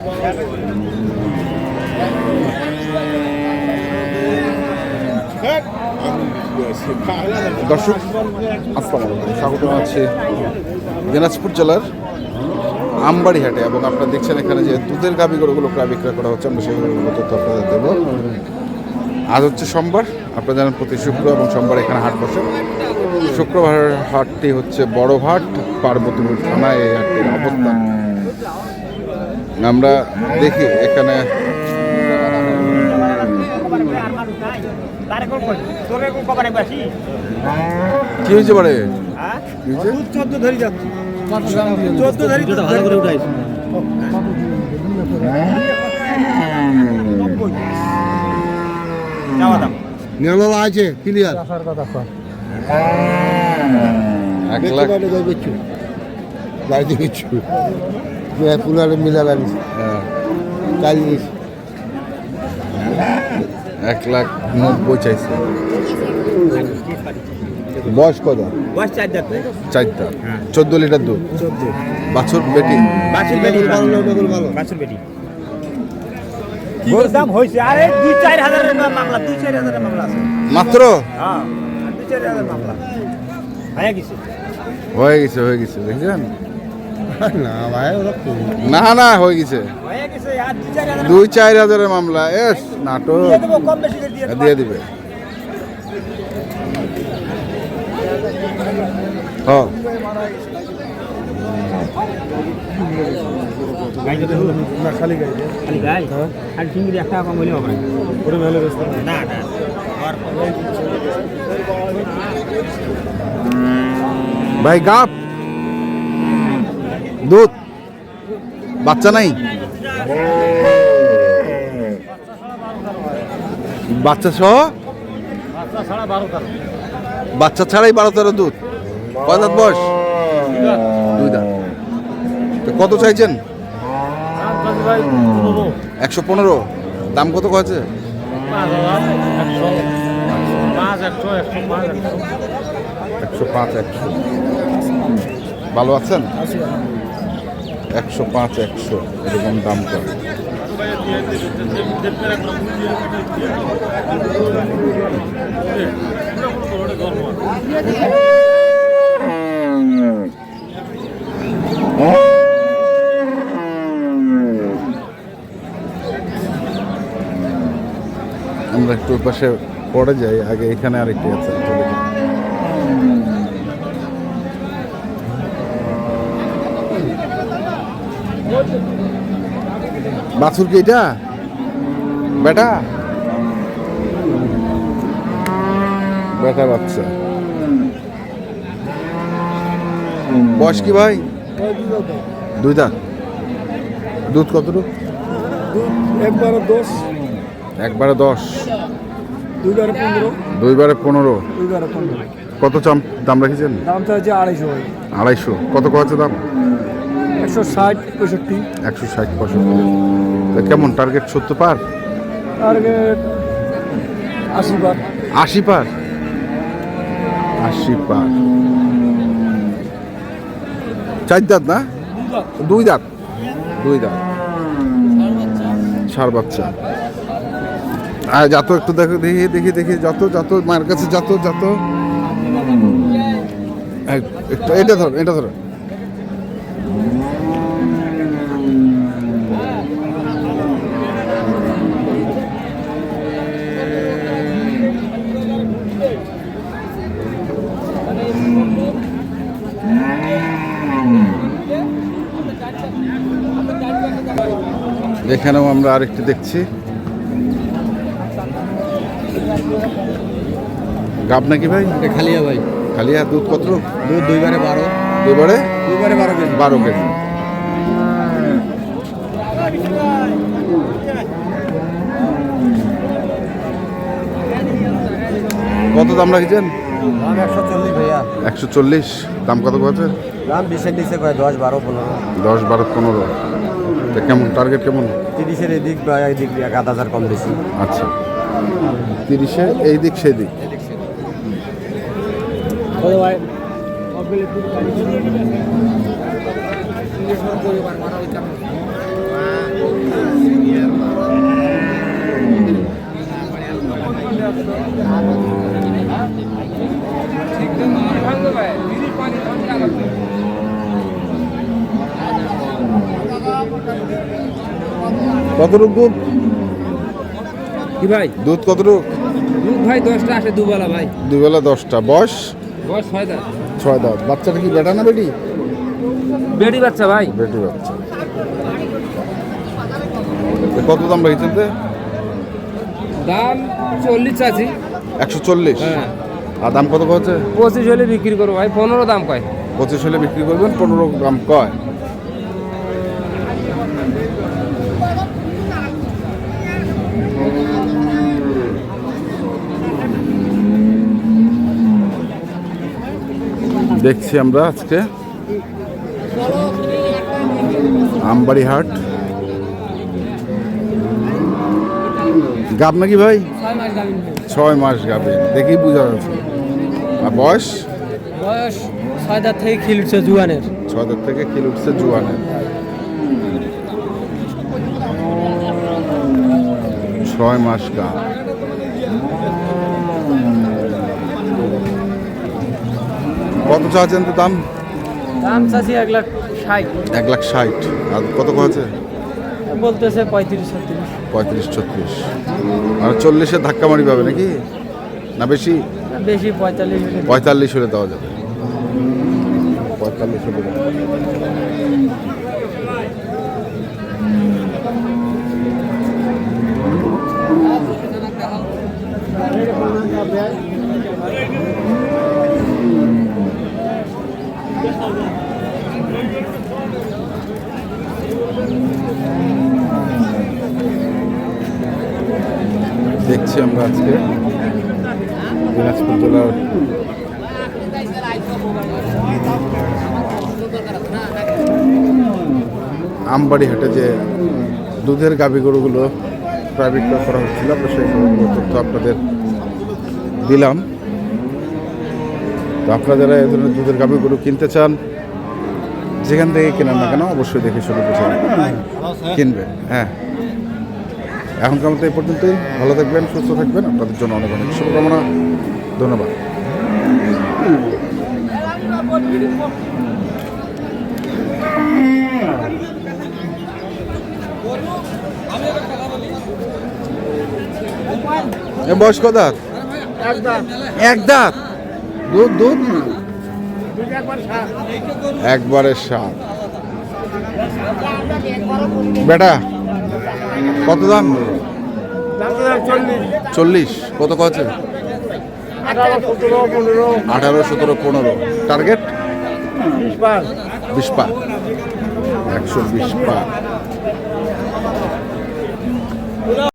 দর্শক আসসালামু আলাইকুম, স্বাগত জানাচ্ছি দিনাজপুর জেলার আমবাড়ি হাটে। এবং আপনারা দেখছেন এখানে যে দুধের গাভী গরুগুলো প্রায় বিক্রয় করা হচ্ছে। আমরা সেগুলো তথ্য আপনাদের দেবো। আজ হচ্ছে সোমবার, আপনারা জানেন প্রতি শুক্র এবং সোমবার এখানে হাট বসে। শুক্রবারের হাটটি হচ্ছে বড় হাট, পার্বতীপুর থানায় এই হাটটির অবস্থান। আমরা দেখি এখানে কি হয়েছে বারে আছে ক্লিয়ার 1 লাখ পুরানো মিলা লাগিস 1,90,000 চাইছে। বয়স কত? বয়স 4 দাঁত। 4 দাঁত, 14 লিটার দুধ। বাছুর বেটি, বাছুর বেটি, বাছুর বেটি। কি দাম হইছে? আরে 2-4 হাজারের মামলা, 2-4 হাজারের মামলা আছে মাত্র। হ্যাঁ, 2-4 হাজারের মামলা হয়ে গেছে। দেখছেন? না ভাই না না হয়ে গেছে হয়ে গেছে আর 2-4 হাজার 2-4 হাজারের মামলা। এস নাটক দিয়ে দেব, কম বেশি করে দিয়ে দেব। দিয়ে দিবে। হ্যাঁ গাই যদি হলো না খালি গাই খালি গাই আর চিংড়ি একটা কম হইলে হবে না। ওরে ভালো রাস্তা না না আর ভাই গাপ দুধ বাচ্চা নাই, বাচ্চা সহ বাচ্চা ছাড়াই 12-13 দুধ। কয় দাঁত বয়স? 2 দাঁত। তো কত চাইছেন? 115। দাম কত কয়েছে? 105-100। ভালো আছেন? 105-100 এরকম দাম কর। আমরা একটু পাশে পড়ে যাই, আগে এখানে আরেকটি আছে। বাছুর কি এটা? বেটা বাচ্চা। বয়স কি ভাই? 2 দাঁত। দুধ কতটুকু? একবারে 10, একবারে 10, দুইবারে 15, 2বারে 15। দুইবারে 15। কত দাম রাখিছেন? দামটা হচ্ছে 250 ভাই। 250। কত কয়েছে দাম? 160, 65। 160-65। কেমন টার্গেট? 70 পার? টার্গেট 80 বার। 80 পার? 80 পার। 4 দাঁত না? 2 দাঁত। 2 দাঁত ষাঁড় বাচ্চা। আর যত একটু দেখো, দেখি যত মায়ের কাছে যত একটু এটা ধরো। এখানেও আমরা আরেকটি দেখছি। গাব নাকি ভাই? খালিয়া ভাই। খালিয়া। দুধ কত? দুধ 2বারে 12। 2বারে 12 কেজি। 12 কেজি। কত দাম রাখছেন? দাম 140 ভাইয়া। 140। দাম কত কয়েছে? দাম 20-এর নিচে কয় 10, 12, 15। 10, 12, 15। তো কেমন টার্গেট কেমন? 30-এর এদিক বা এদিক 1,000 কম বেশি। আচ্ছা, 30-এ এই দিক সেই দিক। কতটুক দুধ? কি ভাই দুধ কতটুক? দুধ ভাই 10টা আসে দুবেলা ভাই। দুবেলা 10টা। বয়স? বয়স 6 দাঁত। 6 দাঁত। বাচ্চাটা কি বেটা না বেটি? বেডি বাচ্চা ভাই। বেটি বাচ্চা। কত দাম রাখছেন? দাম 40 চাচ্ছি। 140। হ্যাঁ। আর দাম কত হচ্ছে? 25 হলে বিক্রি করবো ভাই, 15 দাম কয়। 25 হলে বিক্রি করবেন, 15 দাম কয়। দেখছি আমরা আজকে আমবাড়ি হাট। গাব নাকি ভাই? 6 মাস গাবে, দেখি বোঝা যাচ্ছে। আর বয়স? বয়স 6 দাঁত থেকে খিল উঠছে জুয়ানের। 6 দাঁত থেকে খিল উঠছে জুয়ানের। 6 মাস গাব। কত চাচ্ছেন তো দাম? দাম চাষি 1,60,000। 1,60,000। আর কত আছে? বলতেছে 35-36। 35-36। আর 40-এর ধাক্কা মারি পাবে নাকি? না বেশি? বেশি 45 হলে। 45 হলে দেওয়া যাবে। 45 হলে দেওয়া যাবে। দেখছি আমরা আজকে দিনাজপুর জেলার আমবাড়ি হাটে যে দুধের গাভী গরুগুলো প্রায় বিক্রয় করা হচ্ছিল, আমরা সেই সমস্ত তথ্য আপনাদের দিলাম। তো আপনারা যারা এই ধরনের দুধের গাভী গরু কিনতে চান, যেখান থেকে কেনেন না কেন অবশ্যই দেখে শুনে বুঝে কিনবেন। হ্যাঁ, এখনকার মতো এই পর্যন্তই। ভালো থাকবেন, সুস্থ থাকবেন। আপনাদের জন্য অনেক অনেক শুভকামনা। ধন্যবাদ। বয়স কত দাঁত? 1 দাঁত। দুধ দুধ একবারে 7। বেটা কত দাম? 40। কত আছে? 18, 17, 15। টার্গেট 20 পা। 120 পা।